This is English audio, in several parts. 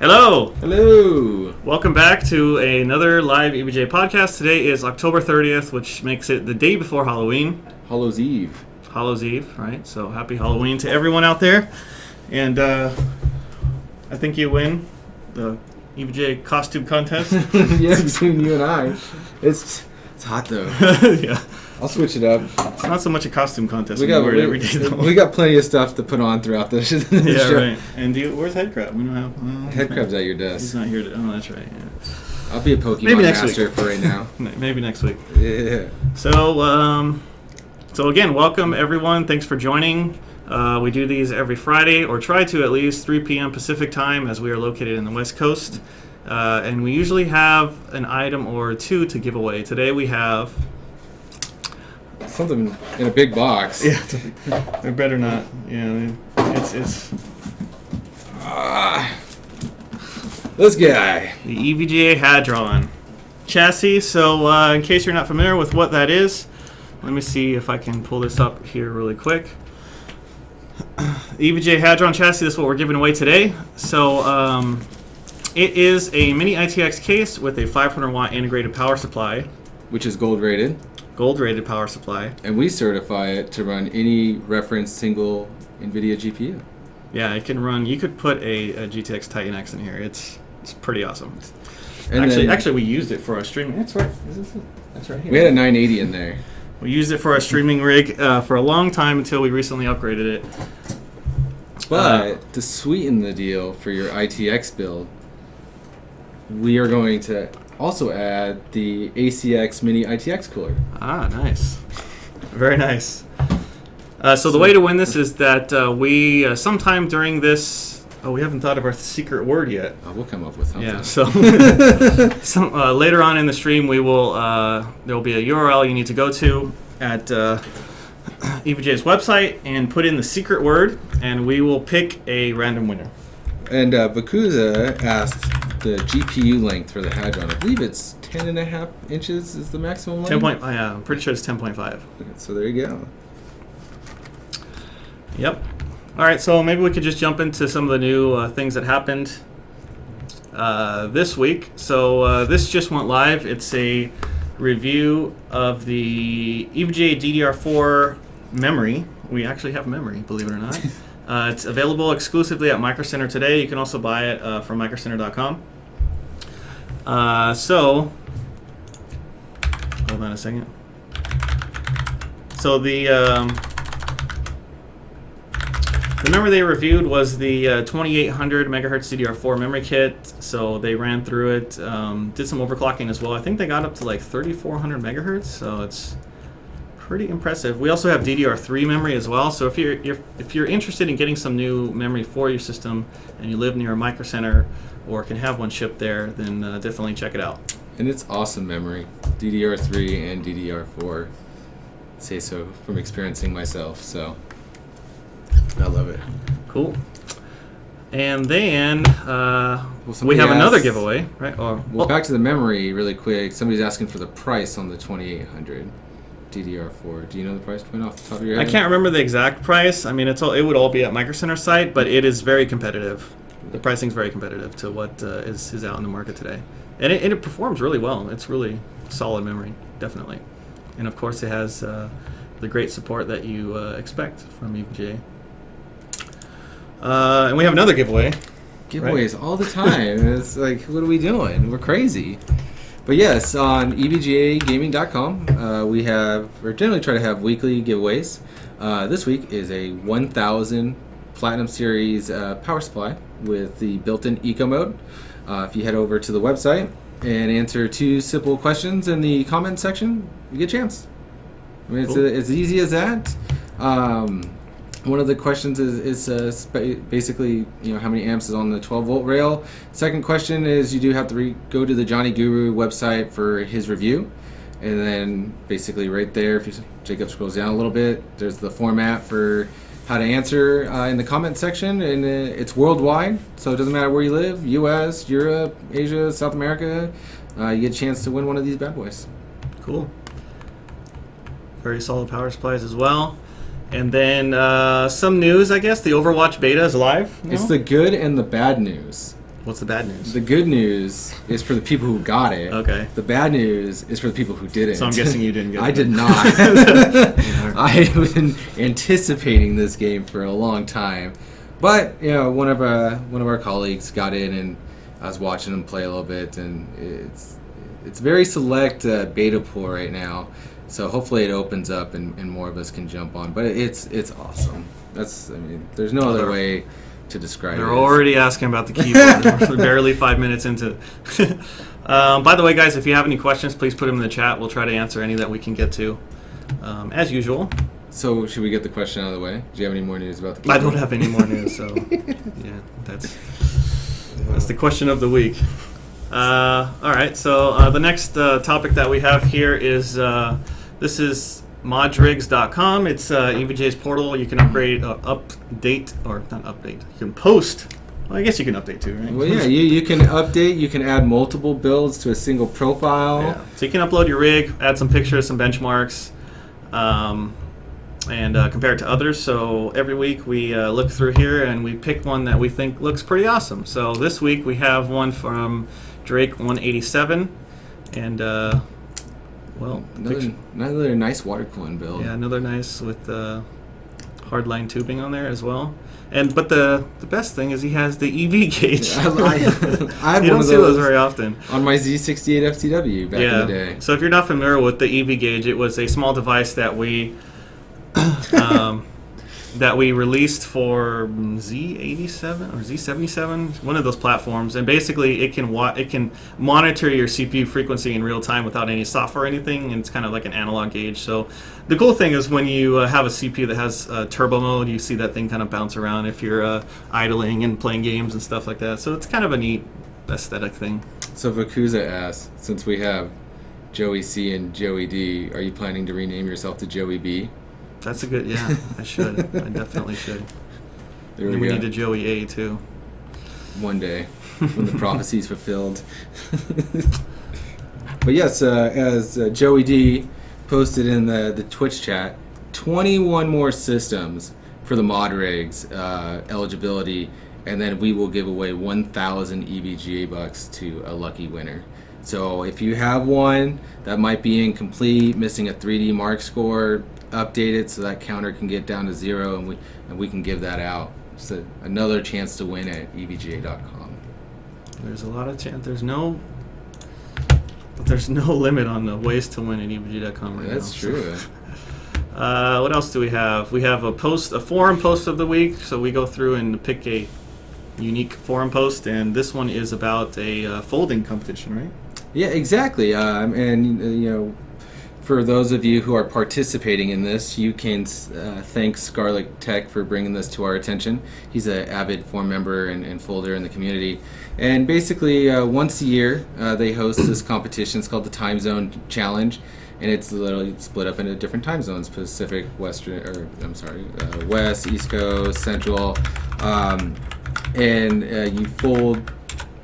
Hello! Hello! Welcome back to another live EVGA podcast. Today is October 30th, which makes it the day before Halloween. Hallows Eve. Hallows Eve, right? So happy Halloween to everyone out there. And I think you win the EVGA costume contest. Yeah, between you and I. It's hot though. Yeah. I'll switch it up. It's not so much a costume contest. We wear it every day though. We got plenty of stuff to put on throughout the show. Yeah, right. And where's Headcrab? We don't have... Headcrab's at your desk. He's not here to... Oh, that's right. Yeah. I'll be a Pokemon master for right now. Maybe next week. Yeah. So again, welcome everyone. Thanks for joining. We do these every Friday, or try to at least 3 p.m. Pacific time, as we are located in the West Coast. And we usually have an item or two to give away. Today we have... something in a big box. Yeah, they better not. Yeah, it's... This guy. The EVGA Hadron chassis. So in case you're not familiar with what that is, let me see if I can pull this up here really quick. The EVGA Hadron chassis, this is what we're giving away today. So it is a mini ITX case with a 500 watt integrated power supply. Which is gold rated. Gold rated power supply. And we certify it to run any reference single NVIDIA GPU. Yeah, it can run, you could put a GTX Titan X in here. It's pretty awesome. And actually, we used it for our streaming. That's right. That's right here. We had a 980 in there. We used it for our streaming rig for a long time until we recently upgraded it. But to sweeten the deal for your ITX build, we are going to also add the ACX Mini ITX cooler. Ah, nice. Very nice. So the way to win this is that we, sometime during this... Oh, we haven't thought of our secret word yet. We'll come up with something. Yeah, so later on in the stream, we will there will be a URL you need to go to at EVGA's website and put in the secret word, and we will pick a random winner. And Bakuza asked the GPU length for the Hadron. I believe it's 10.5 inches is the maximum length. Yeah, I'm pretty sure it's 10.5. So there you go. Yep. All right, so maybe we could just jump into some of the new things that happened this week. So this just went live. It's a review of the EVGA DDR4 memory. We actually have memory, believe it or not. It's available exclusively at Micro Center today. You can also buy it from microcenter.com. So, hold on a second. So the memory they reviewed was the 2800 megahertz DDR4 memory kit. So they ran through it, did some overclocking as well. I think they got up to like 3400 megahertz. So it's pretty impressive. We also have DDR3 memory as well. So if you're interested in getting some new memory for your system and you live near a Micro Center or can have one shipped there, then definitely check it out. And it's awesome memory, DDR3 and DDR4. Say so from experiencing myself. So I love it. Cool. And then we have another giveaway, right? Well, back to the memory really quick. Somebody's asking for the price on the 2800 DDR4. Do you know the price point off the top of your head? I can't remember the exact price. I mean, it would all be at Micro Center site, but it is very competitive. The pricing is very competitive to what is out in the market today. And it performs really well. It's really solid memory, definitely. And of course, it has the great support that you expect from EVGA. And we have another giveaway. Giveaways all the time. It's like, what are we doing? We're crazy. But yes, on EVGAgaming.com, we generally try to have weekly giveaways. This week is a 1000 Platinum Series power supply with the built-in eco mode. If you head over to the website and answer 2 simple questions in the comment section, you get a chance. I mean, cool. It's as easy as that. One of the questions is basically, how many amps is on the 12-volt rail. Second question is you do have to go to the Johnny Guru website for his review. And then basically right there, if Jacob scrolls down a little bit, there's the format for how to answer in the comment section. And it's worldwide, so it doesn't matter where you live, US, Europe, Asia, South America. You get a chance to win one of these bad boys. Cool. Very solid power supplies as well. And then some news, I guess. The Overwatch beta is live now? It's the good and the bad news. What's the bad news? The good news is for the people who got it. Okay. The bad news is for the people who didn't. So I'm guessing you didn't get it. I did not. I have been anticipating this game for a long time, but one of our colleagues got in, and I was watching him play a little bit, and it's very select beta pool right now. So hopefully it opens up and more of us can jump on. But it's awesome. There's no other way to describe it. They're already asking about the keyboard. We're barely 5 minutes into it. By the way, guys, if you have any questions, please put them in the chat. We'll try to answer any that we can get to, as usual. So should we get the question out of the way? Do you have any more news about the keyboard? I don't have any more news, so yeah, that's the question of the week. All right, so the next topic that we have here is this is modrigs.com. It's EVGA's portal. You can update, or not update. You can post. Well, I guess you can update too, right? Well, yeah, you can update. You can add multiple builds to a single profile. Yeah. So you can upload your rig, add some pictures, some benchmarks, and compare it to others. So every week we look through here and we pick one that we think looks pretty awesome. So this week we have one from Drake 187, and another nice water cooling build. Yeah, another nice with hardline tubing on there as well. But the best thing is he has the EV gauge. I had you one don't of see those very often on my Z68 FTW back in the day. So if you're not familiar with the EV gauge, it was a small device that we released for Z87 or Z77, one of those platforms, and basically it can monitor your CPU frequency in real time without any software or anything, and it's kind of like an analog gauge. So the cool thing is when you have a CPU that has turbo mode, you see that thing kind of bounce around if you're idling and playing games and stuff like that. So it's kind of a neat aesthetic thing. So Vakuza asks, since we have Joey C and Joey D, are you planning to rename yourself to Joey B? That's a good, yeah, I should. I definitely should. There we need a Joey A, too. One day, when the prophecy's fulfilled. But yes, as Joey D posted in the Twitch chat, 21 more systems for the mod rigs eligibility, and then we will give away 1,000 EVGA bucks to a lucky winner. So if you have one that might be incomplete, missing a 3D mark score, update it so that counter can get down to 0, and we can give that out. So another chance to win at EVGA.com. There's a lot of chance. There's no limit on the ways to win at EVGA.com right now. That's true. What else do we have? We have a forum post of the week. So we go through and pick a unique forum post, and this one is about a folding competition, right? Yeah, exactly. For those of you who are participating in this, you can thank Scarlet Tech for bringing this to our attention. He's an avid forum member and folder in the community. And basically, once a year, they host this competition. It's called the Time Zone Challenge, and it's literally split up into different time zones: Pacific, West, East Coast, Central, and you fold.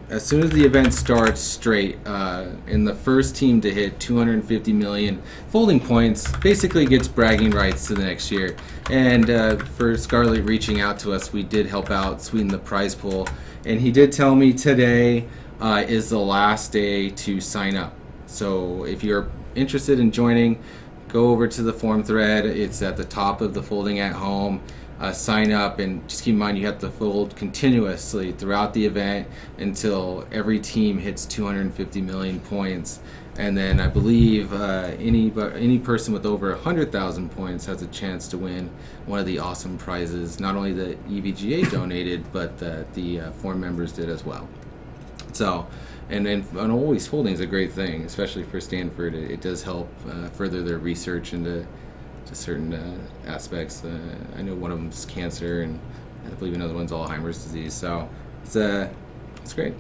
As soon as the event starts straight, and the first team to hit 250 million folding points basically gets bragging rights to the next year. And for Scarlett reaching out to us, we did help out sweeten the prize pool. And he did tell me today is the last day to sign up. So if you're interested in joining, go over to the forum thread. It's at the top of the Folding at Home. Sign up, and just keep in mind you have to fold continuously throughout the event until every team hits 250 million points, and then I believe any person with over 100,000 points has a chance to win one of the awesome prizes, not only the EVGA donated, but the forum members did as well. So, and always folding is a great thing, especially for Stanford. It does help further their research into certain aspects. I know one of them's cancer, and I believe another one's Alzheimer's disease. So it's great.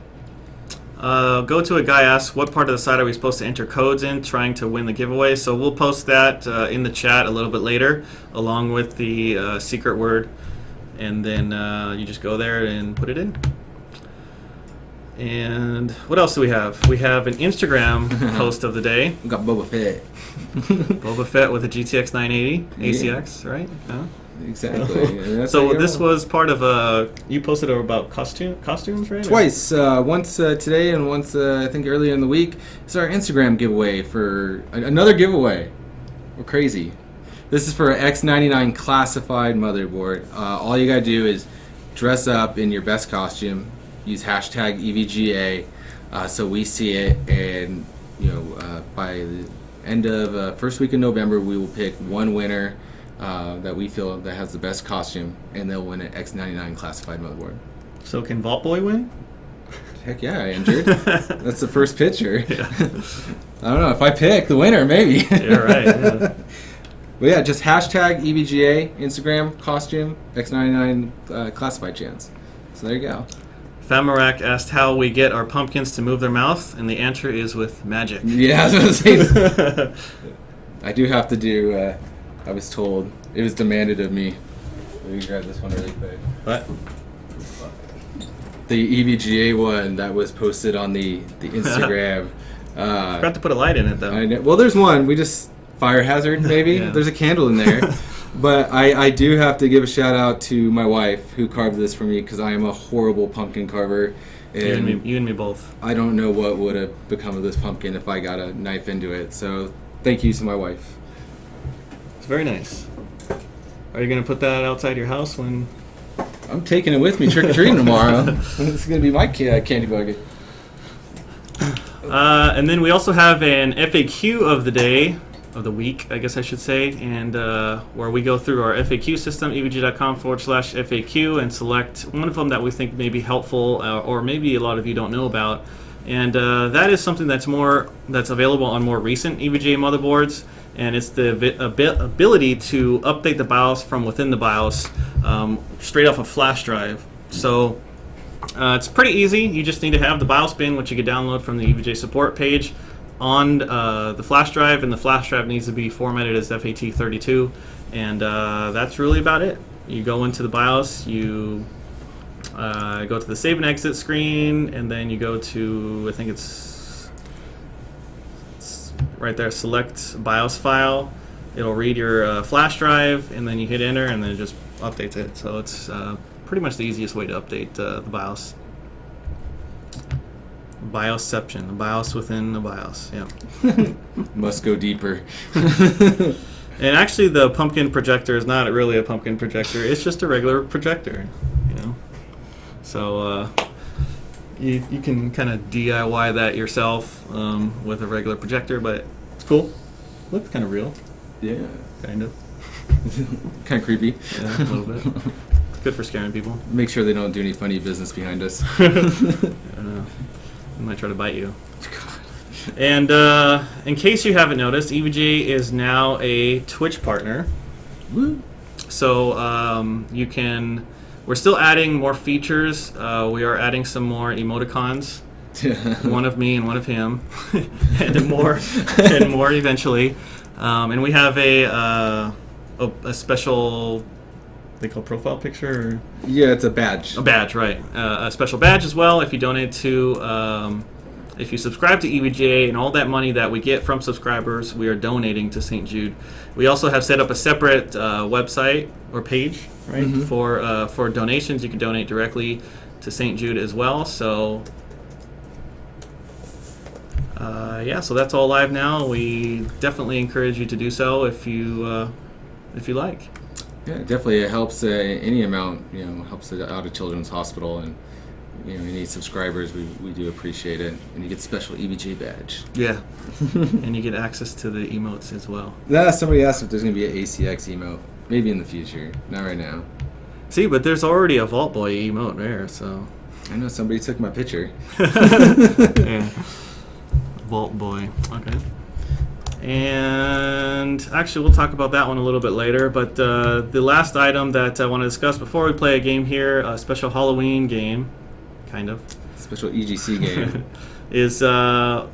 Go to a guy asks, what part of the site are we supposed to enter codes in trying to win the giveaway? So we'll post that in the chat a little bit later, along with the secret word, and then you just go there and put it in. And what else do we have? We have an Instagram post of the day. We got Boba Fett. Boba Fett with a GTX 980 ACX, right? Exactly. And that's how So you this roll. was part of you posted about costumes, right? Twice, once today and once I think earlier in the week. It's our Instagram giveaway for another giveaway. We're crazy. This is for an X99 classified motherboard. All you gotta do is dress up in your best costume, use hashtag EVGA, so we see it, and by the end of first week in November, we will pick one winner that we feel that has the best costume, and they'll win an X99 classified motherboard. So can Vault Boy win? Heck yeah, I injured. That's the first picture. Yeah. I don't know if I pick the winner, maybe. Yeah, right. Yeah. But yeah, just hashtag EVGA, Instagram, costume, X99 classified chance. So there you go. Famarak asked how we get our pumpkins to move their mouth, and the answer is with magic. Yeah, I was going to say. I do have to do, I was told, it was demanded of me. Let me grab this one really quick. What? The EVGA one that was posted on the Instagram. Forgot to put a light in it, though. I know. Well, there's one. We just fire hazard maybe. Yeah. There's a candle in there. But I do have to give a shout out to my wife who carved this for me because I am a horrible pumpkin carver. And You and me both. I don't know what would have become of this pumpkin if I got a knife into it. So thank you to my wife. It's very nice. Are you going to put that outside your house when... I'm taking it with me trick-or-treating tomorrow. This is going to be my candy bucket. And then we also have an FAQ of the day, of the week, I guess I should say, and where we go through our FAQ system, evg.com/FAQ, and select one of them that we think may be helpful, or maybe a lot of you don't know about. And that is something that's available on more recent EVGA motherboards, and it's the ability to update the BIOS from within the BIOS straight off a flash drive. So it's pretty easy. You just need to have the BIOS bin, which you can download from the EVGA support page, on the flash drive, and the flash drive needs to be formatted as FAT32, and that's really about it. You go into the BIOS, you go to the save and exit screen, and then you go to, I think it's right there, select BIOS file. It'll read your flash drive, and then you hit enter, and then it just updates it. So it's pretty much the easiest way to update the BIOS. BIOSception, the BIOS within the BIOS, yeah. Must go deeper. And actually, the pumpkin projector is not really a pumpkin projector. It's just a regular projector, So you can kind of DIY that yourself with a regular projector, but it's cool. Looks kind of real. Yeah. Kind of. Kind of creepy. Yeah, a little bit. It's good for scaring people. Make sure they don't do any funny business behind us. They might try to bite you. And in case you haven't noticed, EVGA is now a Twitch partner. Woo. So you can... We're still adding more features. We are adding some more emoticons. One of me and one of him. and more eventually. And we have a special... They call profile picture? Or? Yeah, it's a badge. A badge, right. A special badge as well if you donate to... if you subscribe to EVGA, and all that money that we get from subscribers, we are donating to St. Jude. We also have set up a separate website or page, right, for donations. You can donate directly to St. Jude as well. So, so that's all live now. We definitely encourage you to do so if you like. Yeah, definitely. It helps any amount. Helps out a children's hospital, and any subscribers, we do appreciate it. And you get special EVGA badge. Yeah, and you get access to the emotes as well. Somebody asked if there's going to be an ACX emote. Maybe in the future. Not right now. See, but there's already a Vault Boy emote there, so... I know, somebody took my picture. Yeah. Vault Boy. Okay. And actually, we'll talk about that one a little bit later, but the last item that I want to discuss before we play a game here, a special Halloween game, kind of. Special EGC game. Is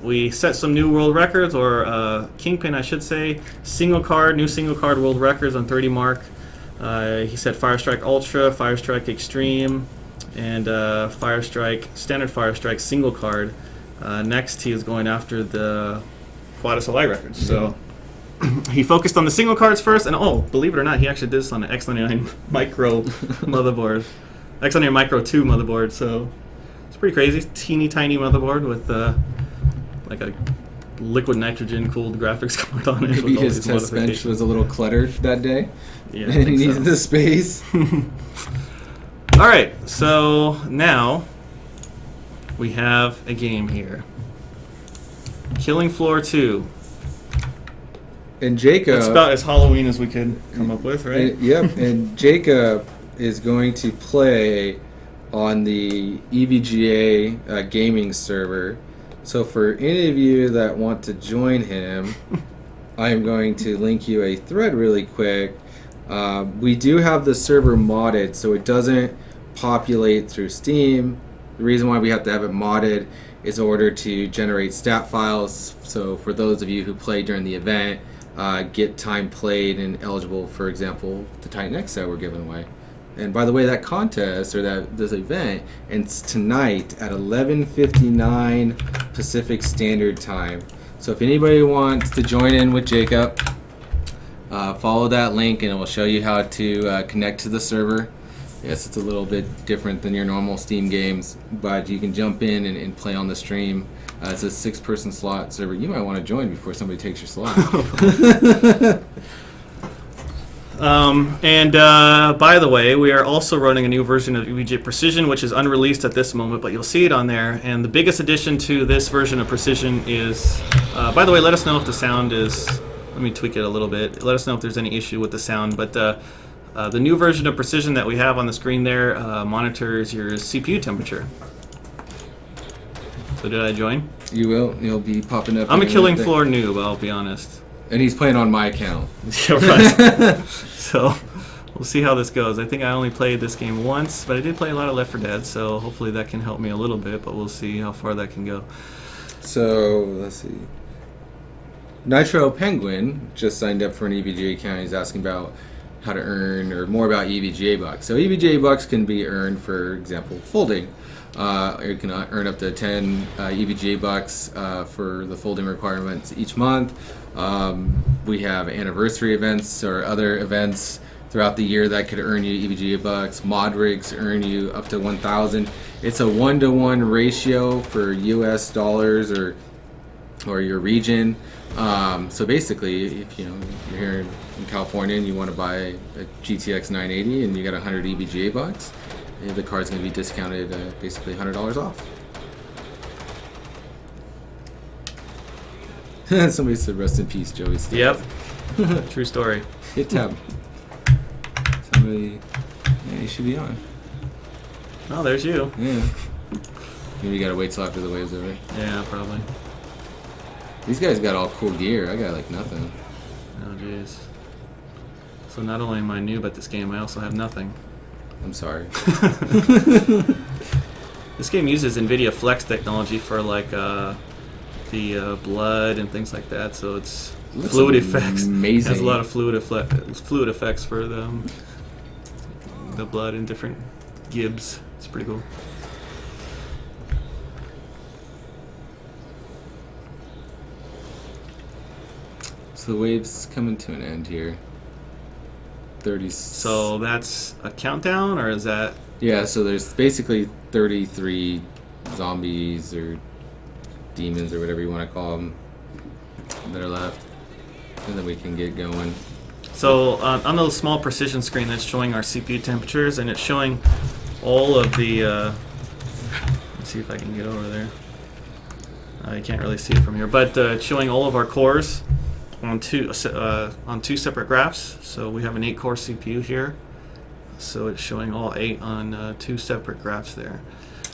we set some new world records, or Kingpin, I should say, new single card world records on 30 Mark. He set Firestrike Ultra, Firestrike Extreme, and Standard Firestrike single card. Next, he is going after the Quad SLI records. So he focused on the single cards first, and believe it or not, he actually did this on an X99 Micro motherboard, X99 Micro 2 motherboard. So it's pretty crazy. Teeny tiny motherboard with like a liquid nitrogen cooled graphics card on it. Maybe his test bench was a little cluttered that day. Yeah, and he needed the space. All right, so now we have a game here. Killing Floor 2. And Jacob... It's about as Halloween as we could come up with, right? Yep, and Jacob is going to play on the EVGA gaming server. So for any of you that want to join him, I am going to link you a thread really quick. We do have the server modded, so it doesn't populate through Steam. The reason why we have to have it modded is in order to generate stat files. So for those of you who play during the event, get time played and eligible, for example, the Titan X that we're giving away. And by the way, that contest or this event ends tonight at 11:59 Pacific Standard Time. So if anybody wants to join in with Jacob, follow that link and it will show you how to connect to the server. Yes, it's a little bit different than your normal Steam games, but you can jump in and play on the stream. It's a 6-person slot server. You might want to join before somebody takes your slot. By the way, we are also running a new version of EVGA Precision, which is unreleased at this moment, but you'll see it on there. And the biggest addition to this version of Precision is, by the way, let us know if the sound is, let me tweak it a little bit. Let us know if there's any issue with the sound. But the new version of Precision that we have on the screen there monitors your CPU temperature. So did I join? You will. You'll be popping up. I'm a Killing Floor noob, I'll be honest. And he's playing on my account. Yeah, right. So we'll see how this goes. I think I only played this game once, but I did play a lot of Left 4 Dead, so hopefully that can help me a little bit, but we'll see how far that can go. So, let's see. Nitro Penguin just signed up for an EVGA account. He's asking about how to earn, or more about EVGA bucks. So EVGA bucks can be earned, for example, folding. You can earn up to 10 EVGA bucks for the folding requirements each month. We have anniversary events or other events throughout the year that could earn you EVGA bucks. Mod rigs earn you up to 1,000. It's a 1-to-1 ratio for US dollars or your region. So basically, if you're here in California and you want to buy a GTX 980 and you got 100 EVGA bucks, the card's going to be discounted basically $100 off. Somebody said rest in peace, Joey Steve. Yep. True story. Hit tab. Somebody, yeah, you should be on. Oh, there's you. Yeah. Maybe you gotta wait till after the wave's over. Yeah, probably. These guys got all cool gear. I got like nothing. Oh, jeez. So not only am I noob at this game, I also have nothing. I'm sorry. This game uses NVIDIA Flex technology for like the blood and things like that, so it's fluid effects. Amazing. It has a lot of fluid effects for the blood in different gibs. It's pretty cool. So the wave's coming to an end here. 30. So that's a countdown, or is that? Yeah. So there's basically 33 zombies or demons or whatever you want to call them that are left, and then we can get going. So on the small precision screen, that's showing our CPU temperatures, and it's showing all of the. Let's see if I can get over there. You can't really see it from here, but it's showing all of our cores on two separate graphs. So we have an 8-core CPU here, so it's showing all 8 on 2 separate graphs there.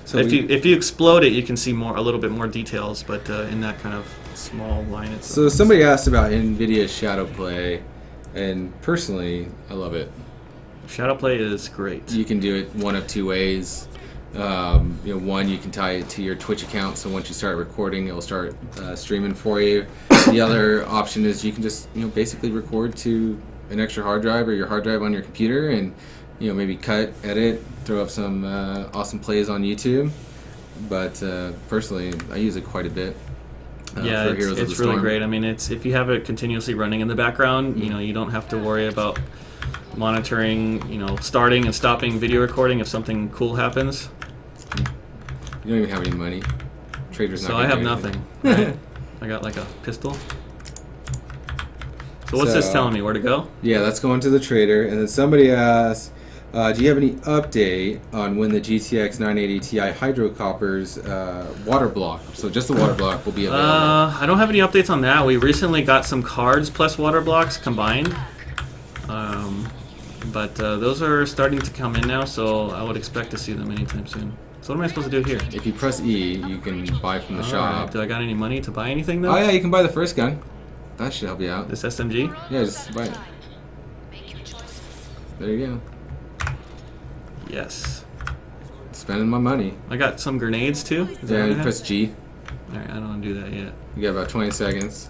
So if you explode it, you can see a little bit more details, but in that kind of small line itself. So somebody asked about NVIDIA's Shadow Play, and personally, I love it. Shadow Play is great. You can do it one of 2 ways. One, you can tie it to your Twitch account, so once you start recording, it'll start streaming for you. The other option is you can just basically record to an extra hard drive or your hard drive on your computer, and maybe cut, edit, throw up some awesome plays on YouTube. But personally, I use it quite a bit. Yeah, for Heroes of it's the really Storm. great. I mean, it's if you have it continuously running in the background, you know, you don't have to worry about monitoring, you know, starting and stopping video recording if something cool happens. You don't even have any money. Trader's not So gonna I have do nothing. anything. Right? I got like a pistol. So what's this telling me? Where to go? Yeah, that's going to the trader. And then somebody asked, do you have any update on when the GTX 980 Ti Hydro Copper's water block? So just the water block will be available. I don't have any updates on that. We recently got some cards plus water blocks combined. But those are starting to come in now, so I would expect to see them anytime soon. So what am I supposed to do here? If you press E, you can buy from the shop. Alright, do I got any money to buy anything though? Oh yeah, you can buy the first gun. That should help you out. This SMG? Yeah, just buy it. There you go. Yes. Spending my money. I got some grenades too. Is that Yeah, what I you have? press G. Alright, I don't want to do that yet. You got about 20 seconds.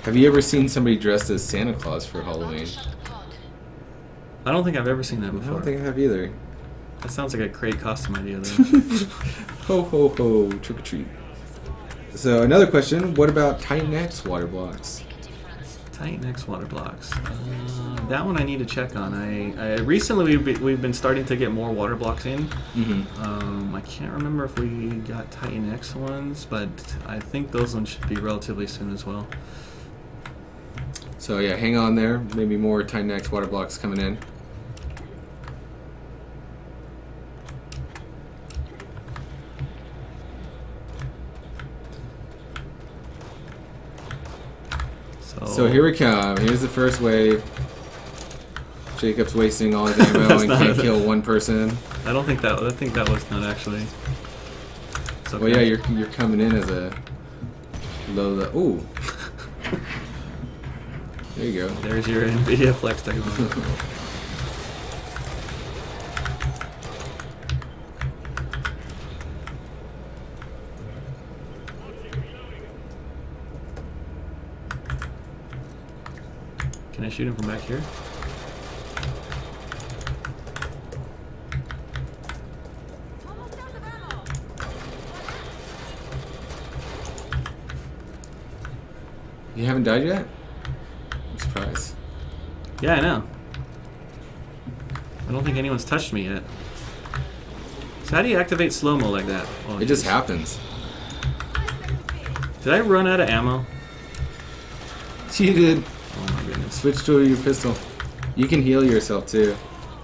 Have you ever seen somebody dressed as Santa Claus for Halloween? I don't think I've ever seen that I before. don't think I have either. That sounds like a great costume idea though. Ho ho ho, trick or treat. So another question, what about Titan X water blocks? Titan X water blocks. That one I need to check on. I recently we've been starting to get more water blocks in. Mm-hmm. I can't remember if we got Titan X ones, but I think those ones should be relatively soon as well. So yeah, hang on there. Maybe more Titan X water blocks coming in. So here we come. Here's the first wave. Jacob's wasting all his ammo That's and not can't it. kill one person. I don't think that. I think that was not actually. It's okay. Well, yeah, you're coming in as a low. Ooh. There you go. There's your NVIDIA Flex technology. Can I shoot him from back here? You haven't died yet? I'm surprised. Yeah, I know. I don't think anyone's touched me yet. So how do you activate slow-mo like that? Oh, It just jeez. happens. Did I run out of ammo? You did. Oh my goodness. Switch to your pistol. You can heal yourself too.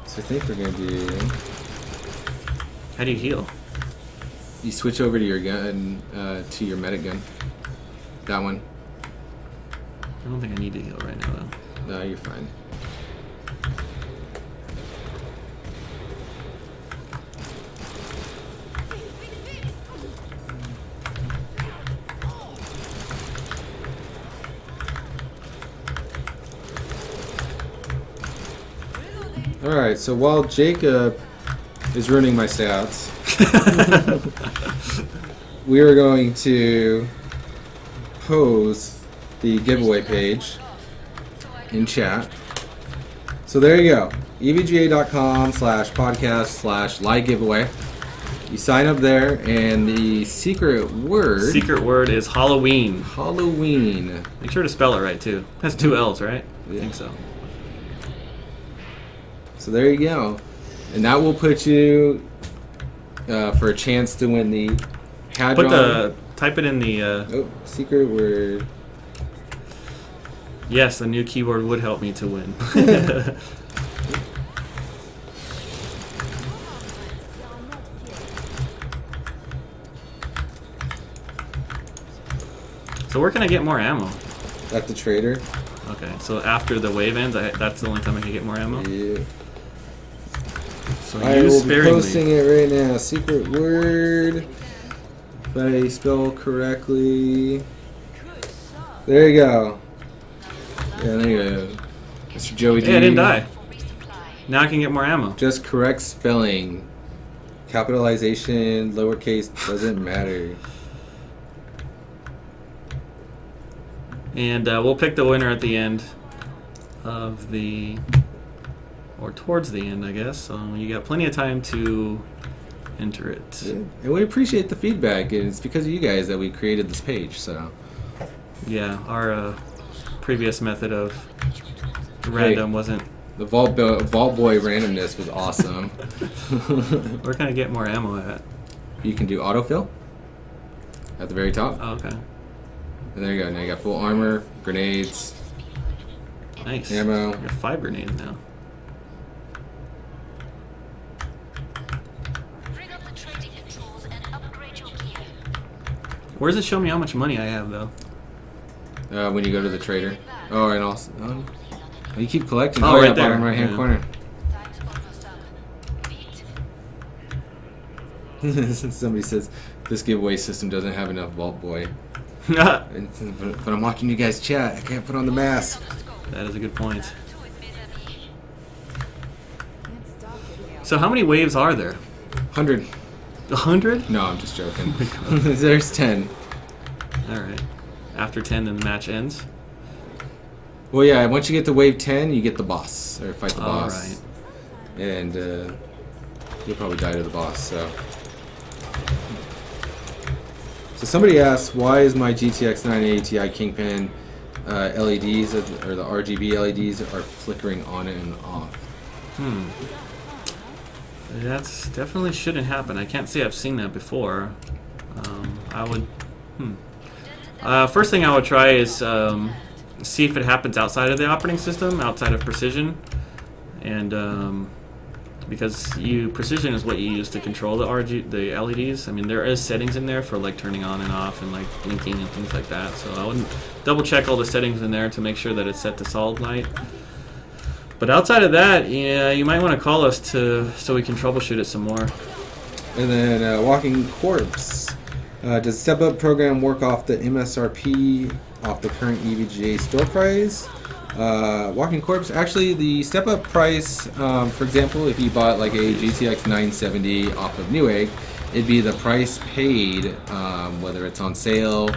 So I think we're gonna do. How do you heal? You switch over to your gun, to your medic gun. That one. I don't think I need to heal right now though. No, you're fine. Alright, so while Jacob is ruining my stats, we are going to post the giveaway page in chat. So there you go. evga.com/podcast/live giveaway. You sign up there, and the secret word... Secret word is Halloween. Halloween. Make sure to spell it right too. It has two L's, right? Yeah. I think so. So there you go. And that will put you for a chance to win the Hadron... Type it in the... Oh, secret word. Yes, the new keyword would help me to win. So where can I get more ammo? At the trader. Okay, so after the wave ends, that's the only time I can get more ammo? Yeah. So I use will be sparingly. posting it right now. Secret word. If I spell correctly. There you go. Yeah, there you go. Mr. Joey D. Hey, I didn't die. Now I can get more ammo. Just correct spelling. Capitalization, lowercase, doesn't matter. And we'll pick the winner at the end of the... Or towards the end, I guess. So you got plenty of time to enter it. Yeah. And we appreciate the feedback, and it's because of you guys that we created this page. So Yeah, our previous method of random wasn't. the Vault Boy randomness was awesome. Where can I get more ammo at? You can do autofill at the very top. Oh, okay. And there you go. Now you got full armor, grenades, Nice. ammo. I got 5 grenades now. Where does it show me how much money I have, though? When you go to the trader. Oh, and also, you keep collecting. Oh, right yeah, there. bottom right hand Yeah. corner. Somebody says this giveaway system doesn't have enough Vault Boy. But I'm watching you guys chat. I can't put on the mask. That is a good point. So how many waves are there? 100. 100? No, I'm just joking. There's 10. Alright. After 10, then the match ends? Well, yeah. Once you get to wave 10, you get the boss or fight the boss. Alright. And you'll probably die to the boss. So somebody asked, why is my GTX 980 Ti Kingpin LEDs or the RGB LEDs are flickering on and off? That's definitely shouldn't happen. I can't say I've seen that before. I would. First thing I would try is see if it happens outside of the operating system, outside of precision, and because precision is what you use to control the LEDs. I mean, there is settings in there for like turning on and off and like blinking and things like that. So I would double check all the settings in there to make sure that it's set to solid light. But outside of that, yeah, you might want to call us so we can troubleshoot it some more. And then Walking Corpse. Does Step Up program work off the MSRP off the current EVGA store price? Walking Corpse, actually the Step Up price, for example, if you bought like a GTX 970 off of Newegg, it'd be the price paid, whether it's on sale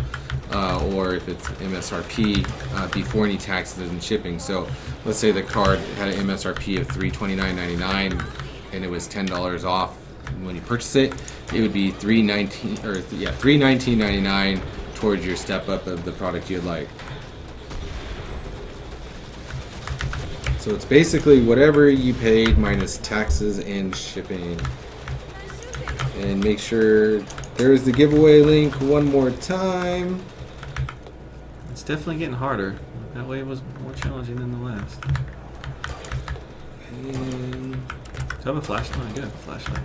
or if it's MSRP before any taxes and shipping. So let's say the card had an MSRP of $329.99 and it was $10 off when you purchase it. It would be $319.99 towards your step up of the product you'd like. So it's basically whatever you paid minus taxes and shipping. And make sure there's the giveaway link one more time. It's definitely getting harder. That wave was more challenging than the last. And Do I have a flashlight? I do have a flashlight.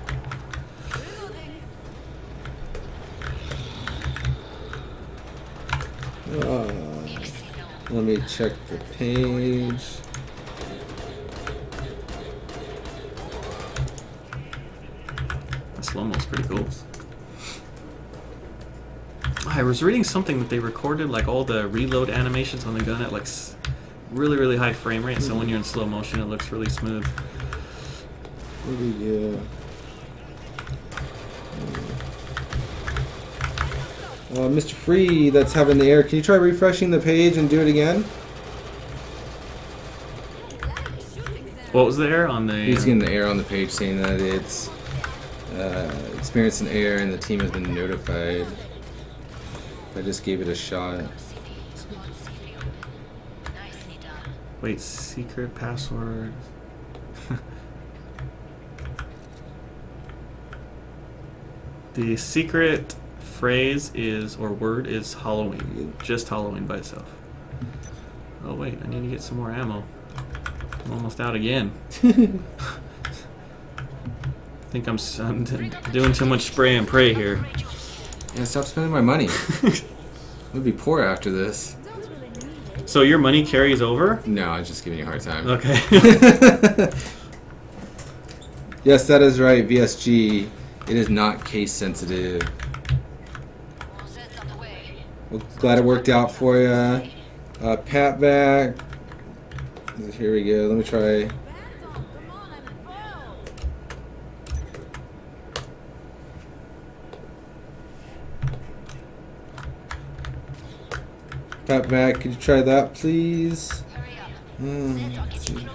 let me check the page. The slow-mo's pretty cool. I was reading something that they recorded like all the reload animations on the gun at like really, really high frame rate, so when you're in slow motion it looks really smooth. What do we get? Mr. Free, that's having the air. Can you try refreshing the page and do it again? What was there on the... He's getting the error on the page saying that it's experienced an error and the team has been notified. I just gave it a shot. Wait, secret password. The secret phrase is, or word is Halloween. Just Halloween by itself. Oh wait, I need to get some more ammo. I'm almost out again. I think I'm doing too much spray and pray here. Yeah, stop spending my money. We'll be poor after this. So your money carries over? No, I was just giving you a hard time. Okay. Yes, that is right, VSG. It is not case sensitive. Well, glad it worked out for you. Pat back. Here we go. Let me try. Pat back. Could you try that, please? Let's see.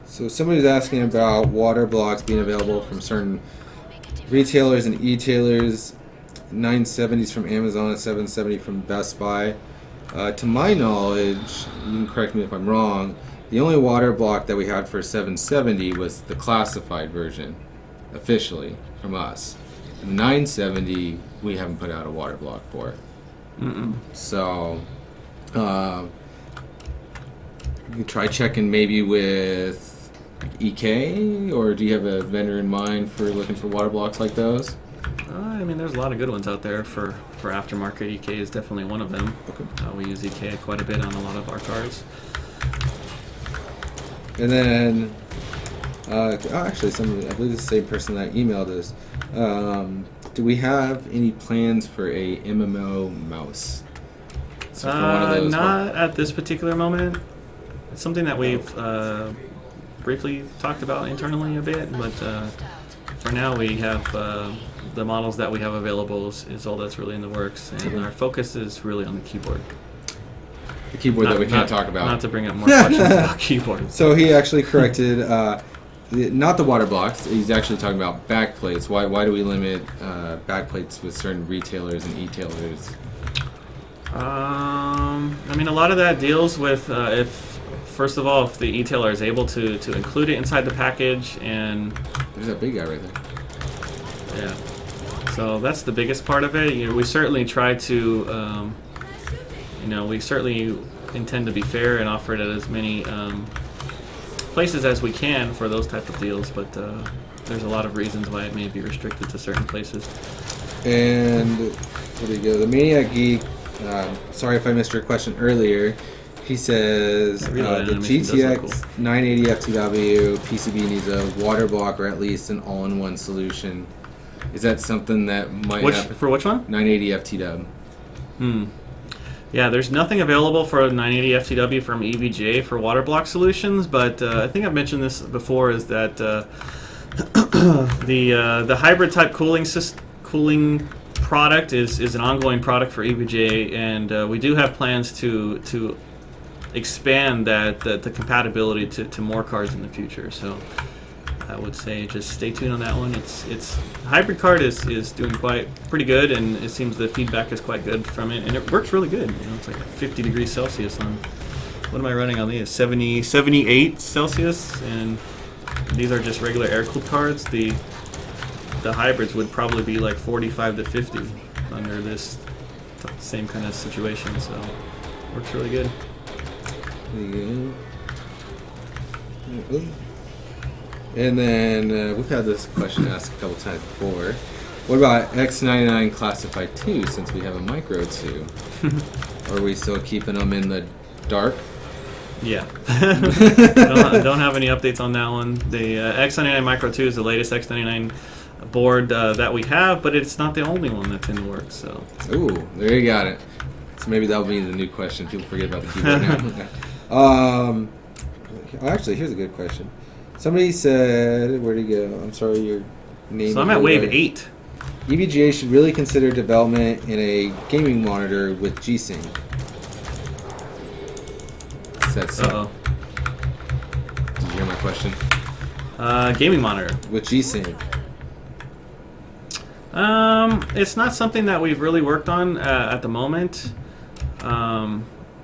So somebody's asking about water blocks being available from certain retailers and e-tailers. 970s from Amazon and 770 from Best Buy. To my knowledge, you can correct me if I'm wrong, the only water block that we had for 770 was the classified version, officially, from us. The 970, we haven't put out a water block for. So, you could try checking maybe with EK, or do you have a vendor in mind for looking for water blocks like those? I mean, there's a lot of good ones out there for aftermarket. EK is definitely one of them. Okay. We use EK quite a bit on a lot of our cards. And then, actually, I believe it's the same person that emailed us. Do we have any plans for a MMO mouse? So for one of those not at this particular moment. It's something that we've briefly talked about internally a bit, but for now we have the models that we have available is all that's really in the works, and our focus is really on the keyboard. The keyboard that we can't talk about. Not to bring up more questions about keyboards. So he actually corrected, not the water blocks. He's actually talking about backplates. Why do we limit backplates with certain retailers and e-tailers? I mean, a lot of that deals with first of all, if the e-tailer is able to include it inside the package, and there's that big guy right there. Yeah. So that's the biggest part of it. We certainly try to, we certainly intend to be fair and offer it at as many places as we can for those type of deals, but there's a lot of reasons why it may be restricted to certain places. And where do you go? The Maniac Geek, sorry if I missed your question earlier. He says the GTX 980 FTW PCB needs a water block or at least an all-in-one solution. Is that something that might happen? For which one? 980 FTW. Yeah, there's nothing available for a 980 FTW from EVGA for water block solutions, but I think I've mentioned this before, is that the hybrid type cooling product is an ongoing product for EVGA, and we do have plans to expand the compatibility to more cards in the future. So I would say just stay tuned on that one. It's hybrid card is doing pretty good, and it seems the feedback is quite good from it, and it works really good. It's like 50 degrees Celsius on, what am I running on these? 78 Celsius, and these are just regular air-cooled cards. The hybrids would probably be like 45 to 50 under this same kind of situation, so works really good. There you go. And then we've had this question asked a couple times before. What about X99 Classified 2, since we have a Micro 2? Are we still keeping them in the dark? Yeah. don't have any updates on that one. The X99 Micro 2 is the latest X99 board that we have, but it's not the only one that's in the works. So. Ooh, there you got it. So maybe that'll be the new question. People forget about the keyboard now. Actually, here's a good question. Somebody said, where'd he go? I'm sorry, your name. So I'm at wave 8. EVGA should really consider development in a gaming monitor with G-Sync. Uh-oh. Did you hear my question? Gaming monitor. With G-Sync. It's not something that we've really worked on at the moment.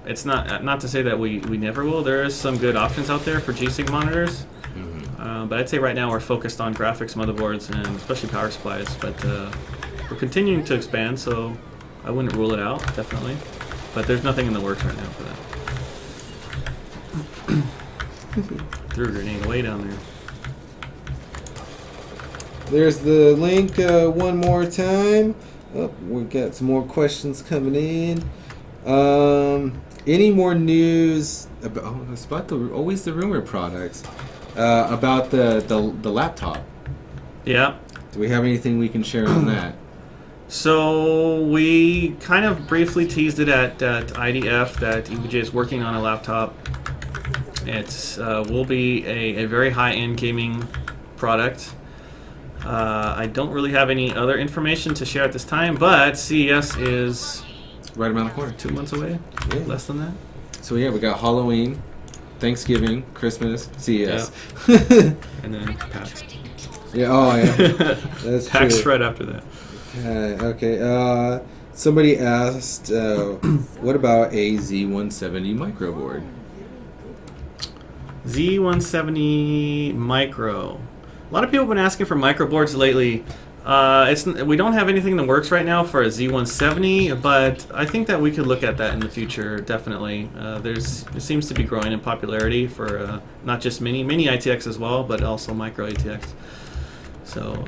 It's not to say that we never will. There is some good options out there for G-Sync monitors. But I'd say right now we're focused on graphics motherboards and especially power supplies. But we're continuing to expand, so I wouldn't rule it out, definitely. But there's nothing in the works right now for that. Threw a grenade way down there. There's the link one more time. Oh, we got some more questions coming in. Any more news about? It's about always the rumor products. About the laptop. Yeah. Do we have anything we can share on that? So we kind of briefly teased it at IDF that EVGA is working on a laptop. It will be a very high-end gaming product. I don't really have any other information to share at this time, but CES is right around the corner. 2 months away, less than that. So yeah, we got Halloween. Thanksgiving, Christmas, CES. And then PAX. Yeah. Oh yeah. That's PAX true. right after that. Okay. Somebody asked, what about a Z170 micro board? Z170 micro. A lot of people have been asking for micro boards lately. We don't have anything in the works right now for a Z170, but I think that we could look at that in the future. Definitely, it seems to be growing in popularity for not just mini ITX as well, but also micro ATX. So,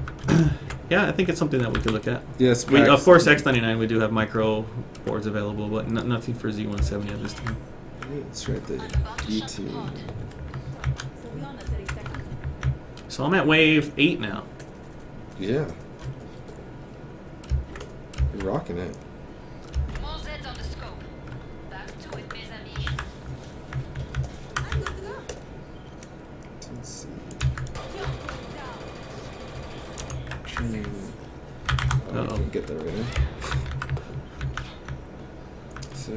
yeah, I think it's something that we could look at. Yes, Of course, X99 we do have micro boards available, but nothing for Z170 at this time. Let's write the G2. So I'm at wave 8 now. Yeah. You're rocking it. More Zeds on the scope. Back to it, mes amis. Let's see. Oh, I can get that right now. So.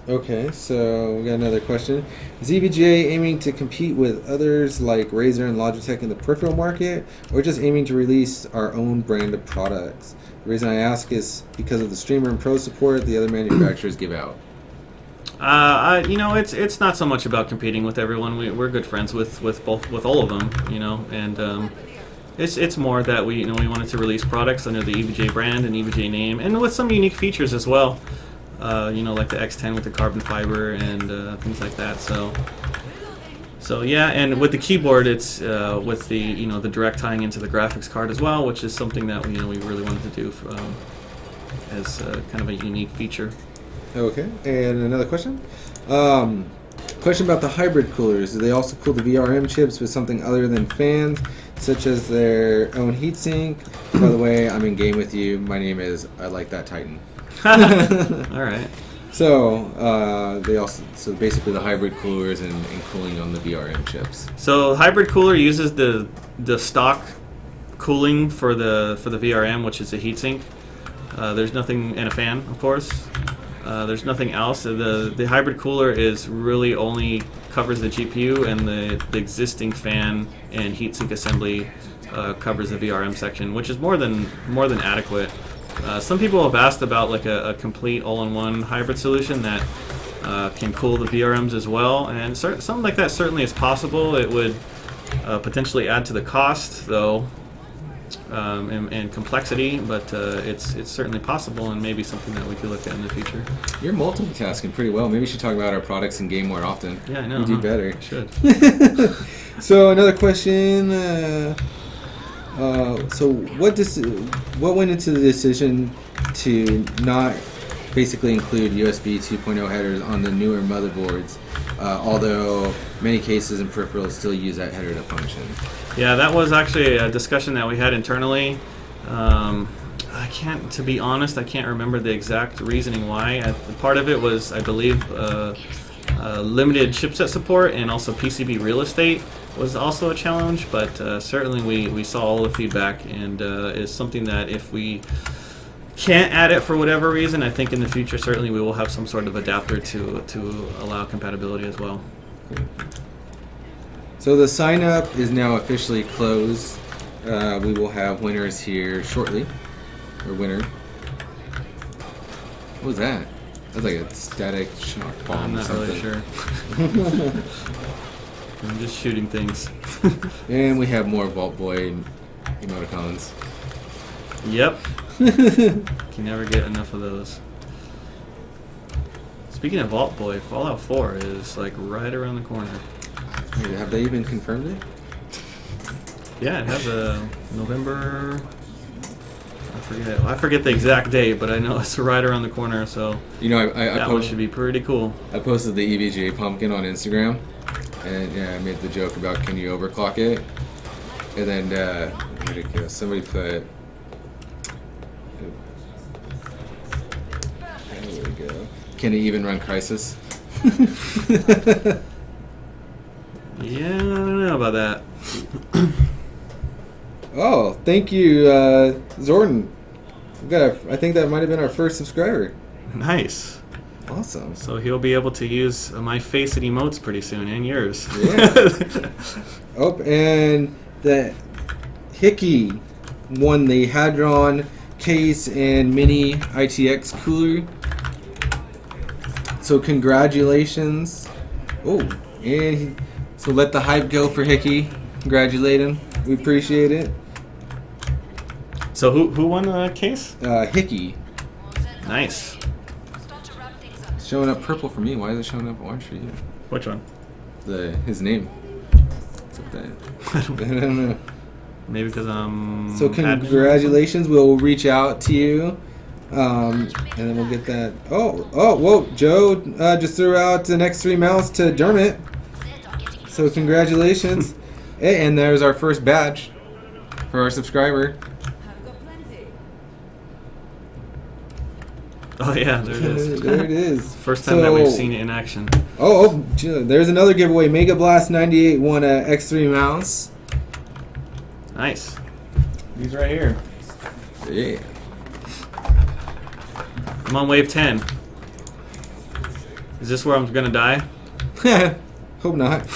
Okay, so we got another question. Is EVGA aiming to compete with others like Razer and Logitech in the peripheral market, or just aiming to release our own brand of products? The reason I ask is because of the streamer and pro support the other manufacturers give out. It's not so much about competing with everyone. We're good friends with all of them, and it's more that we wanted to release products under the EVGA brand and EVGA name, and with some unique features as well. Like the X10 with the carbon fiber and things like that. So yeah, and with the keyboard, it's with the direct tying into the graphics card as well, which is something that we really wanted to do as kind of a unique feature. Okay, and another question. Question about the hybrid coolers. Do they also cool the VRM chips with something other than fans, such as their own heatsink? By the way, I'm in game with you. My name is I Like That Titan. All right. So basically the hybrid coolers and cooling on the VRM chips. So hybrid cooler uses the stock cooling for the VRM, which is a heatsink. There's nothing, and a fan, of course. There's nothing else. The hybrid cooler is really only covers the GPU, and the existing fan and heatsink assembly covers the VRM section, which is more than adequate. Some people have asked about like a complete all-in-one hybrid solution that can cool the VRMs as well, and something like that certainly is possible. It would potentially add to the cost, though, and complexity, but it's certainly possible, and maybe something that we could look at in the future. You're multitasking pretty well. Maybe we should talk about our products in game more often. Yeah, I know. You do better. I should. So another question. So what went into the decision to not basically include USB 2.0 headers on the newer motherboards, although many cases and peripherals still use that header to function? Yeah, that was actually a discussion that we had internally. To be honest, I can't remember the exact reasoning why. Part of it was, I believe, limited chipset support, and also PCB real estate was also a challenge, but certainly we saw all the feedback, and is something that if we can't add it for whatever reason, I think in the future certainly we will have some sort of adapter to allow compatibility as well. So the sign up is now officially closed. We will have winners here shortly, or winner. What was that? That's like a static shock bomb. I'm not or really something. sure. I'm just shooting things. And we have more Vault Boy emoticons. Yep. Can never get enough of those. Speaking of Vault Boy, Fallout 4 is like right around the corner. Wait, have they even confirmed it? Yeah, it has a November. I forget the exact date, but I know it's right around the corner. So that one should be pretty cool. I posted the EVGA pumpkin on Instagram, and yeah, I made the joke about can you overclock it, and then where'd it go? Somebody put. There we go. Can it even run Crisis? Yeah, I don't know about that. Oh, thank you, Zordon. I think that might have been our first subscriber. Nice. Awesome. So he'll be able to use my face and emotes pretty soon, and yours. Yeah. Oh, and the Hickey won the Hadron case and mini ITX cooler. So congratulations. Oh, and so let the hype go for Hickey. Congratulate him. We appreciate it. So who won the case? Hickey. Nice. Start to wrap things up. Showing up purple for me. Why is it showing up orange for you? Which one? His name. What's up that? I don't know. Maybe because I'm. So congratulations. We'll reach out to you. And then we'll get that. Whoa. Joe just threw out the next 3 mouse to Dermot. So congratulations. Hey, and there's our first badge for our subscriber. Oh yeah, there it is. There it is. First time that we've seen it in action. There's another giveaway. Mega Blast 98 won a X3 mouse. Nice. He's right here. Yeah. I'm on wave 10. Is this where I'm gonna die? Hope not.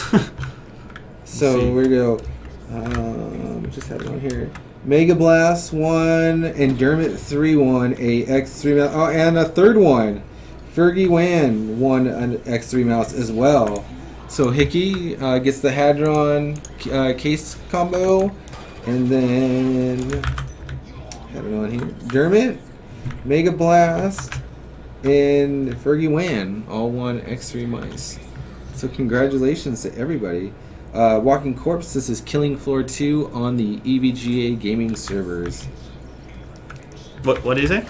So see. we go. Just had one here. Mega Blast won, and Dermot 3 won a X3 mouse. Oh, and a third one. Fergie Wan won an X3 mouse as well. So Hickey gets the Hadron case combo, and then have it on here. Dermot, Mega Blast, and Fergie Wan all won X3 mice. So congratulations to everybody. Walking Corpse, this is Killing Floor 2 on the EVGA gaming servers. What did he say?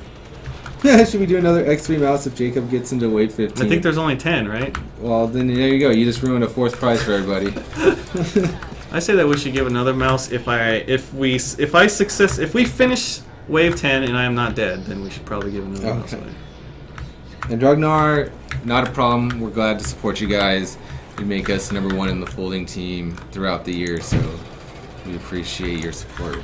Should we do another X3 mouse if Jacob gets into wave 15? I think there's only 10, right? Well, then there you go. You just ruined a 4th prize for everybody. I say that we should give another mouse if we finish wave 10 and I am not dead, then we should probably give another mouse away. And Dragnar, not a problem. We're glad to support you guys. You make us #1 in the folding team throughout the year, so we appreciate your support.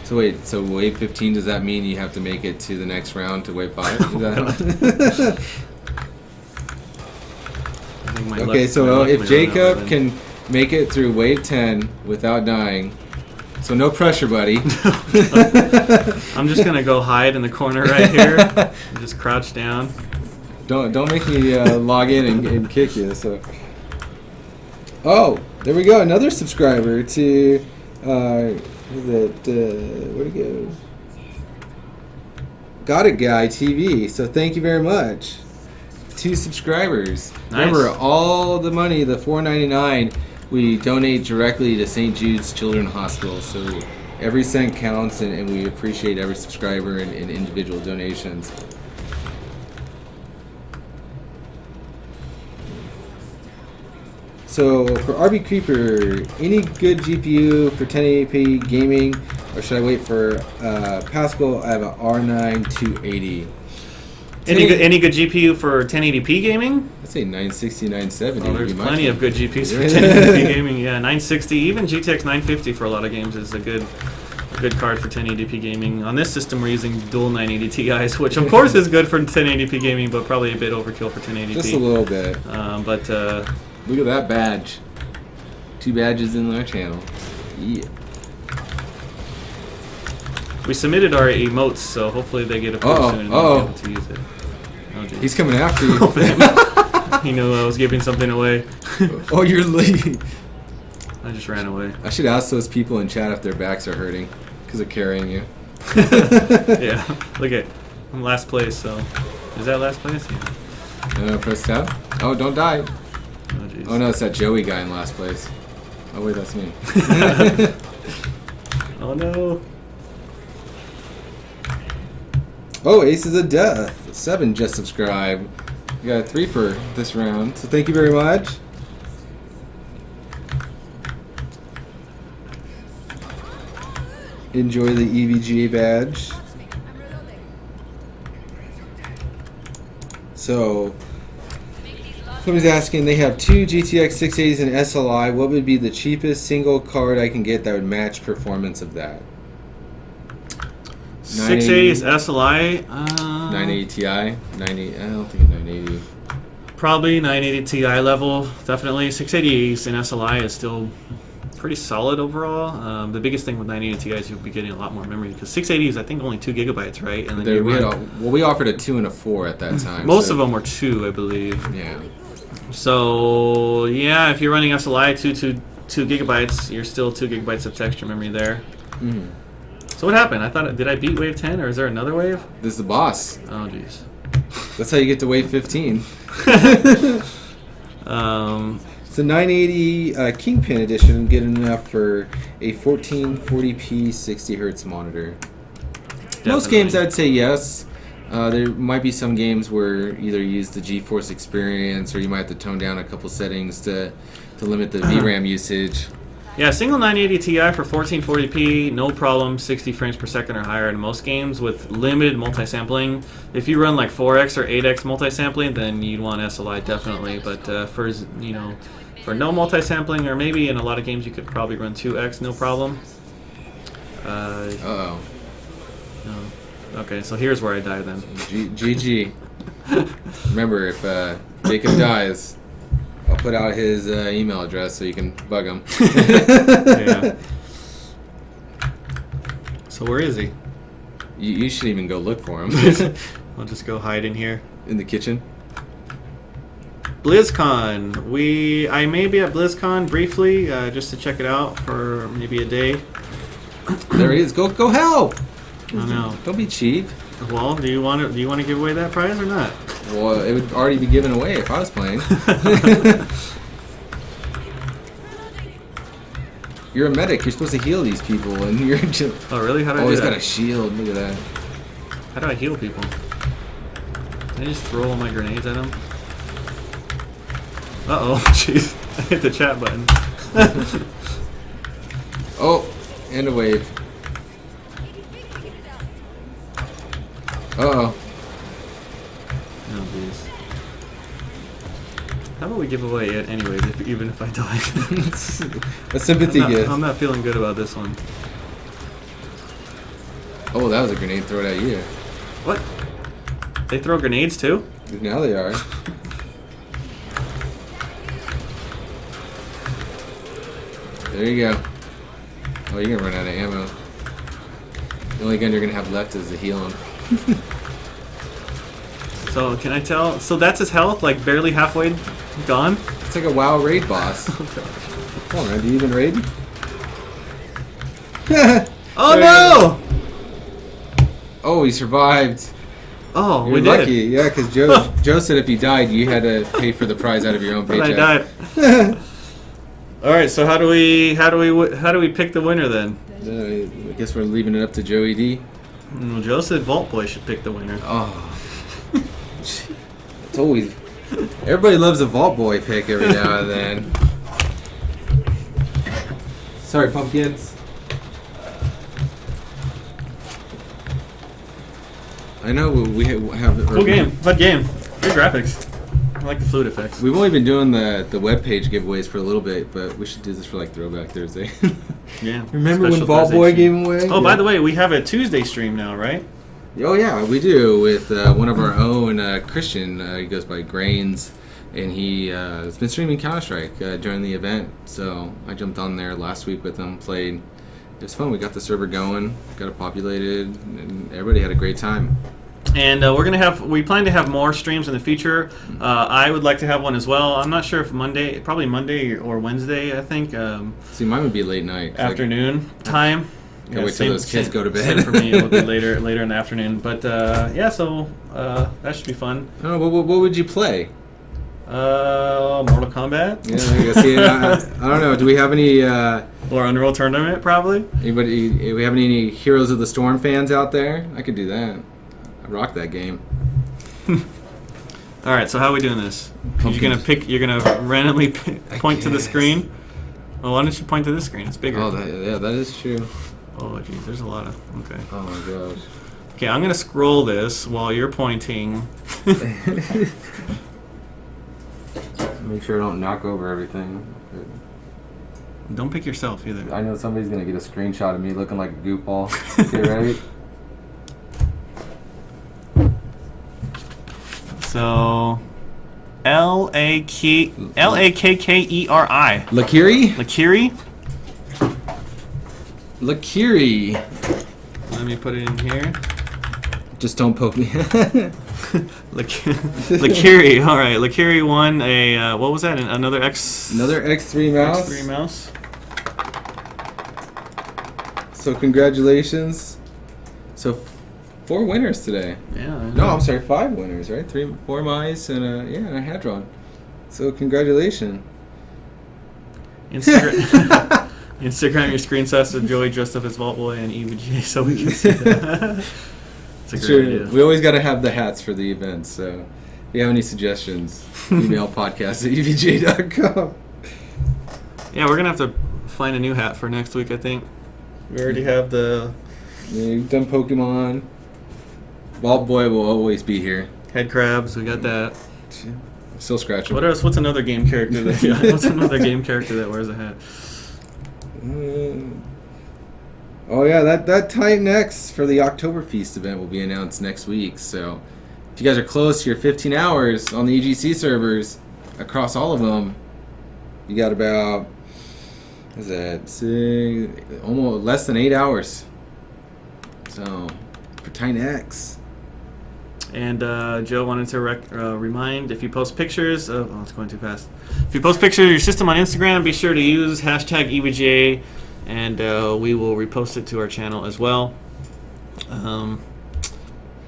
So wait, so wave 15, does that mean you have to make it to the next round to wave 5? Is that okay, so if Jacob can make it through wave 10 without dying, so no pressure, buddy. I'm just gonna go hide in the corner right here and just crouch down. Don't make me log in and kick you. So, there we go. Another subscriber to where'd it go? Got It Guy TV. So thank you very much. 2 subscribers. Nice. Remember, all the money, the $4.99, we donate directly to St. Jude's Children's Hospital. So every cent counts, and we appreciate every subscriber and individual donations. So for RB Creeper, any good GPU for 1080p gaming, or should I wait for Pascal? I have an R9 280. Any good GPU for 1080p gaming? I'd say 960, 970. Oh, there's would be plenty my of good GPUs for 1080p gaming. Yeah, 960, even GTX 950 for a lot of games is a good card for 1080p gaming. On this system, we're using dual 980 Ti's, which of course is good for 1080p gaming, but probably a bit overkill for 1080p. Just a little bit. But look at that badge. 2 badges in our channel. Yeah. we submitted our emotes, so hopefully they get approved soon and we'll be able to use it. Oh, geez. He's coming after you. He knew I was giving something away. Oh, you're late. I just ran away. I should ask those people in chat if their backs are hurting because of carrying you. Yeah, look at I'm last place. So is that last place? Yeah. Press tab. Oh, don't die. Oh, geez. Oh no, it's that Joey guy in last place. Oh wait, that's me. Oh no. Oh, Aces of Death. 7 just subscribed. We got 3 for this round, so thank you very much. Enjoy the EVGA badge. So, Somebody's asking, they have 2 GTX 680s and SLI. What would be the cheapest single card I can get that would match performance of that? 680 is SLI. 980 Ti? 90, I don't think 980. Probably 980 Ti level. Definitely. 680s and SLI is still pretty solid overall. The biggest thing with 980 Ti is you'll be getting a lot more memory because 680 is I think only 2 gigabytes, right? And then we offered a 2 and a 4 at that time. Most of them were 2, I believe. Yeah. So yeah, if you're running SLI 2 gigabytes, you're still 2 gigabytes of texture memory there. Mm. So what happened? Did I beat wave 10 or is there another wave? This is the boss. Oh jeez. That's how you get to wave 15. It's a 980 Kingpin edition, good enough for a 1440p 60 hertz monitor. Definitely. Most games I'd say yes. There might be some games where either use the GeForce experience or you might have to tone down a couple settings to limit the VRAM usage. Yeah, single 980 Ti for 1440p, no problem, 60 frames per second or higher in most games with limited multi-sampling. If you run like 4x or 8x multi-sampling, then you'd want SLI definitely. But for no multi-sampling, or maybe in a lot of games you could probably run 2x, no problem. Uh-oh. No. Okay, so here's where I die then. GG. Remember, if Jacob dies, I'll put out his email address so you can bug him. Yeah. So where is he? You should even go look for him. I'll just go hide in here. In the kitchen. BlizzCon. I may be at BlizzCon briefly, just to check it out for maybe a day. There he is. Go help! I know. Don't be cheap. Well, do you want to give away that prize or not? Well, it would already be given away if I was playing. You're a medic. You're supposed to heal these people, and you're just... Oh, really? How do I do Oh, he's that? got a shield. Look at that. How do I heal people? Can I just throw all my grenades at them? Uh-oh. Jeez. I hit the chat button. Oh, and a wave. Uh-oh. Oh, jeez. How about we give away it anyways, even if I die? A sympathy gift. I'm not feeling good about this one. Oh, that was a grenade thrown at you. What? They throw grenades too? Now they are. There you go. Oh, you're gonna run out of ammo. The only gun you're gonna have left is the healing. So, can I tell? So that's his health, like barely halfway gone? It's like a WoW raid boss. Come on, man. Do you even raid? Oh no! Oh, he survived. Oh, You're we lucky. did. Yeah, because Joe said if you died, you had to pay for the prize out of your own But paycheck. I died. All right, so how do we pick the winner then? I guess we're leaving it up to Joey D. Well, Joe said Vault Boy should pick the winner. Oh. It's always... Everybody loves a Vault Boy pick every now and then. Sorry, pumpkins. I know we have... Cool game. Fun game. Good graphics. I like the fluid effects. We've only been doing the webpage giveaways for a little bit, but we should do this for like Throwback Thursday. Yeah. Remember when Special Vault Thursday Boy stream. gave away? Oh, by the way, we have a Tuesday stream now, right? Oh yeah, we do with one of our own, Christian. He goes by Grains, and he has been streaming Counter-Strike during the event. So I jumped on there last week with him, played. It was fun. We got the server going, got it populated, and everybody had a great time. And we plan to have more streams in the future. I would like to have one as well. I'm not sure if probably Monday or Wednesday, I think. See, mine would be late night. Afternoon time. Can't wait till those kids go to bed. Same for me. It'll be later in the afternoon. But yeah, so that should be fun. I don't know, what would you play? Mortal Kombat. Yeah, I guess, I don't know. Do we have any... Or Unreal Tournament, probably. Anybody? Do we have any Heroes of the Storm fans out there? I could do that. I rock that game. All right, so how are we doing this? You're gonna randomly point to the screen. Well, why don't you point to this screen? It's bigger. Oh, that is true. Oh, geez, there's a lot of... Okay. Oh, my gosh. Okay, I'm going to scroll this while you're pointing. Make sure I don't knock over everything. Don't pick yourself either. I know somebody's gonna get a screenshot of me looking like a goofball. Okay, ready? So, Lakkeri. Lakiri? Lakkeri. Lakiri. Let me put it in here. Just don't poke me. Lakkeri. All right. Lakkeri won a what was that? Another X3 mouse. X3 mouse. So congratulations. So 4 winners today. Yeah. I No, know. I'm sorry, 5 winners, right? 4 mice and a hadron. So congratulations. Instagram your screenshots of Joey dressed up as Vault Boy and EVGA so we can see that. It's a great Sure. idea. We always got to have the hats for the event. So if you have any suggestions, email podcast@evga.com. Yeah, we're gonna have to find a new hat for next week. I think we already have the Yeah, you've done Pokemon. Vault Boy will always be here. head crabs. We got that. Still scratching. What else? What's another game character that? Yeah, what's another game character that wears a hat? Oh yeah, that Titan X for the Oktoberfest event will be announced next week. So if you guys are close to your 15 hours on the EGC servers across all of them, you got about what is that? Almost less than 8 hours. So for Titan X. And Joe wanted to remind, if you post pictures of, it's going too fast. If you post pictures of your system on Instagram, be sure to use hashtag EVGA, and we will repost it to our channel as well.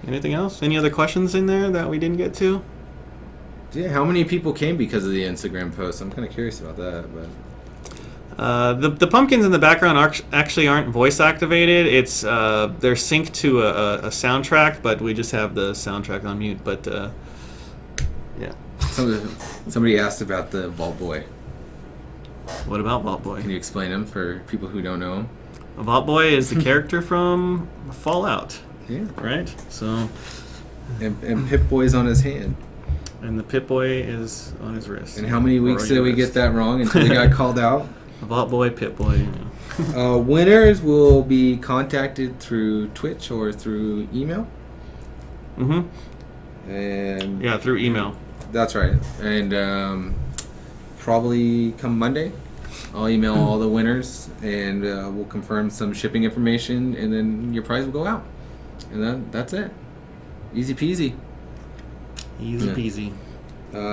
Anything else? Any other questions in there that we didn't get to? Yeah, how many people came because of the Instagram post? I'm kind of curious about that. But The pumpkins in the background actually aren't voice activated. It's they're synced to a soundtrack, but we just have the soundtrack on mute. But yeah. somebody asked about the Vault Boy. What about Vault Boy? Can you explain him for people who don't know him? Vault Boy is the character from Fallout, Yeah. right? So, And Pip Boy's on his hand. and the Pip Boy is on his wrist. And how many Or weeks on did your we wrist. get that wrong until we got called out? Vault Boy, Pip Boy. You know. Winners will be contacted through Twitch or through email. Mhm. And Yeah, through email. that's right. And probably come Monday, I'll email all the winners and we'll confirm some shipping information, and then your prize will go out. And that's it. Easy peasy. Easy Yeah. peasy.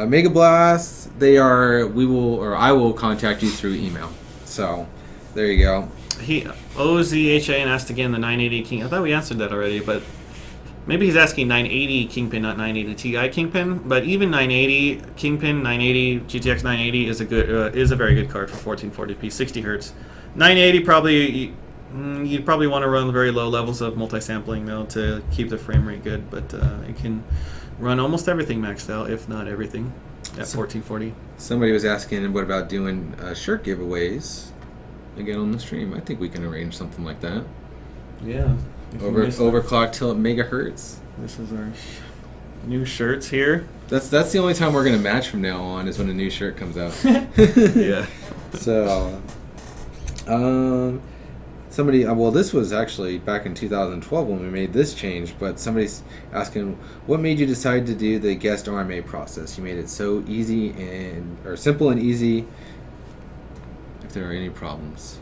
Mega Blast, I will contact you through email. So, there you go. He OZHA and asked again the 980 King. I thought we answered that already, but maybe he's asking 980 Kingpin, not 980 Ti Kingpin. But even 980 Kingpin, 980 GTX 980 is a very good card for 1440p, 60 hertz. 980 probably you'd probably want to run very low levels of multi-sampling though to keep the frame rate good, but it can run almost everything maxed out, if not everything, at 1440. Somebody was asking, what about doing shirt giveaways again on the stream? I think we can arrange something like that. Yeah. Overclock till it megahertz. This is our new shirts here. That's the only time we're gonna match from now on, is when a new shirt comes out. Yeah. So, somebody, well, this was actually back in 2012 when we made this change, but somebody's asking, what made you decide to do the guest RMA process? You made it so easy or simple and easy. If there are any problems.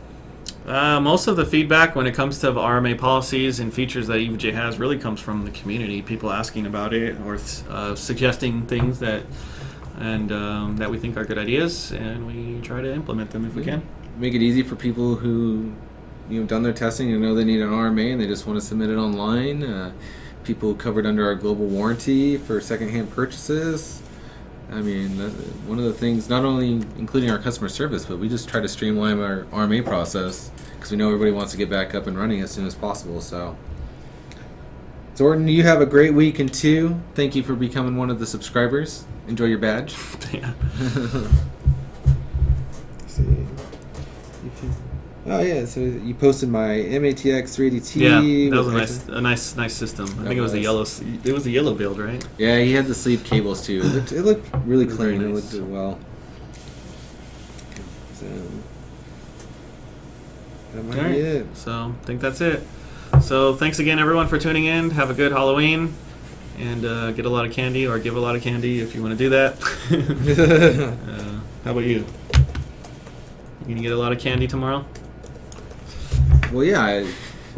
Most of the feedback when it comes to RMA policies and features that EVGA has really comes from the community. People asking about it or suggesting things that we think are good ideas, and we try to implement them if we can. Make it easy for people who done their testing and know they need an RMA and they just want to submit it online. People covered under our global warranty for secondhand purchases. I mean, one of the things, not only including our customer service, but we just try to streamline our RMA process because we know everybody wants to get back up and running as soon as possible. So, Orton, you have a great week, and too, thank you for becoming one of the subscribers. Enjoy your badge. Yeah. See. Oh yeah, so you posted my MATX 380T. Yeah, that was a nice system. I think it was the yellow build, right? Yeah, he had the sleeve cables too. It looked really It was clean. very It nice. looked well. So that might All be right. it. So I think that's it. So thanks again, everyone, for tuning in. Have a good Halloween, and get a lot of candy, or give a lot of candy if you want to do that. How about you? You gonna get a lot of candy tomorrow? Well, yeah.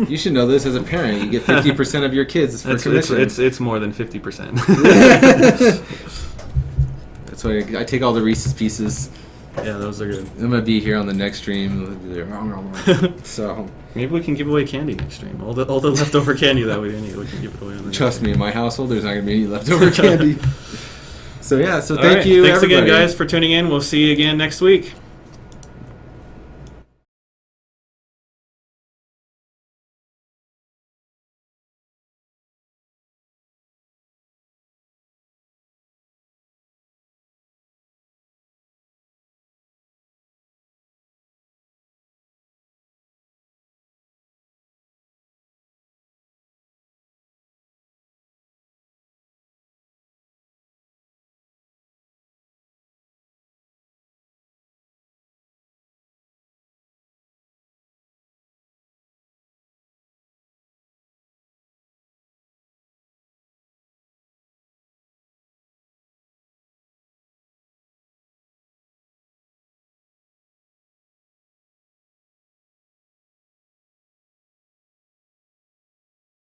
You should know this as a parent. You get 50% of your kids for commission. It's more than 50%. That's why I take all the Reese's Pieces. Yeah, those are good. I'm gonna be here on the next stream. So Maybe we can give away candy next stream. All the leftover candy that we need, we can give it away on the trust me, in my household, there's not gonna be any leftover candy. So yeah, so All thank right. you. Thanks everybody. again, guys, for tuning in. We'll see you again next week.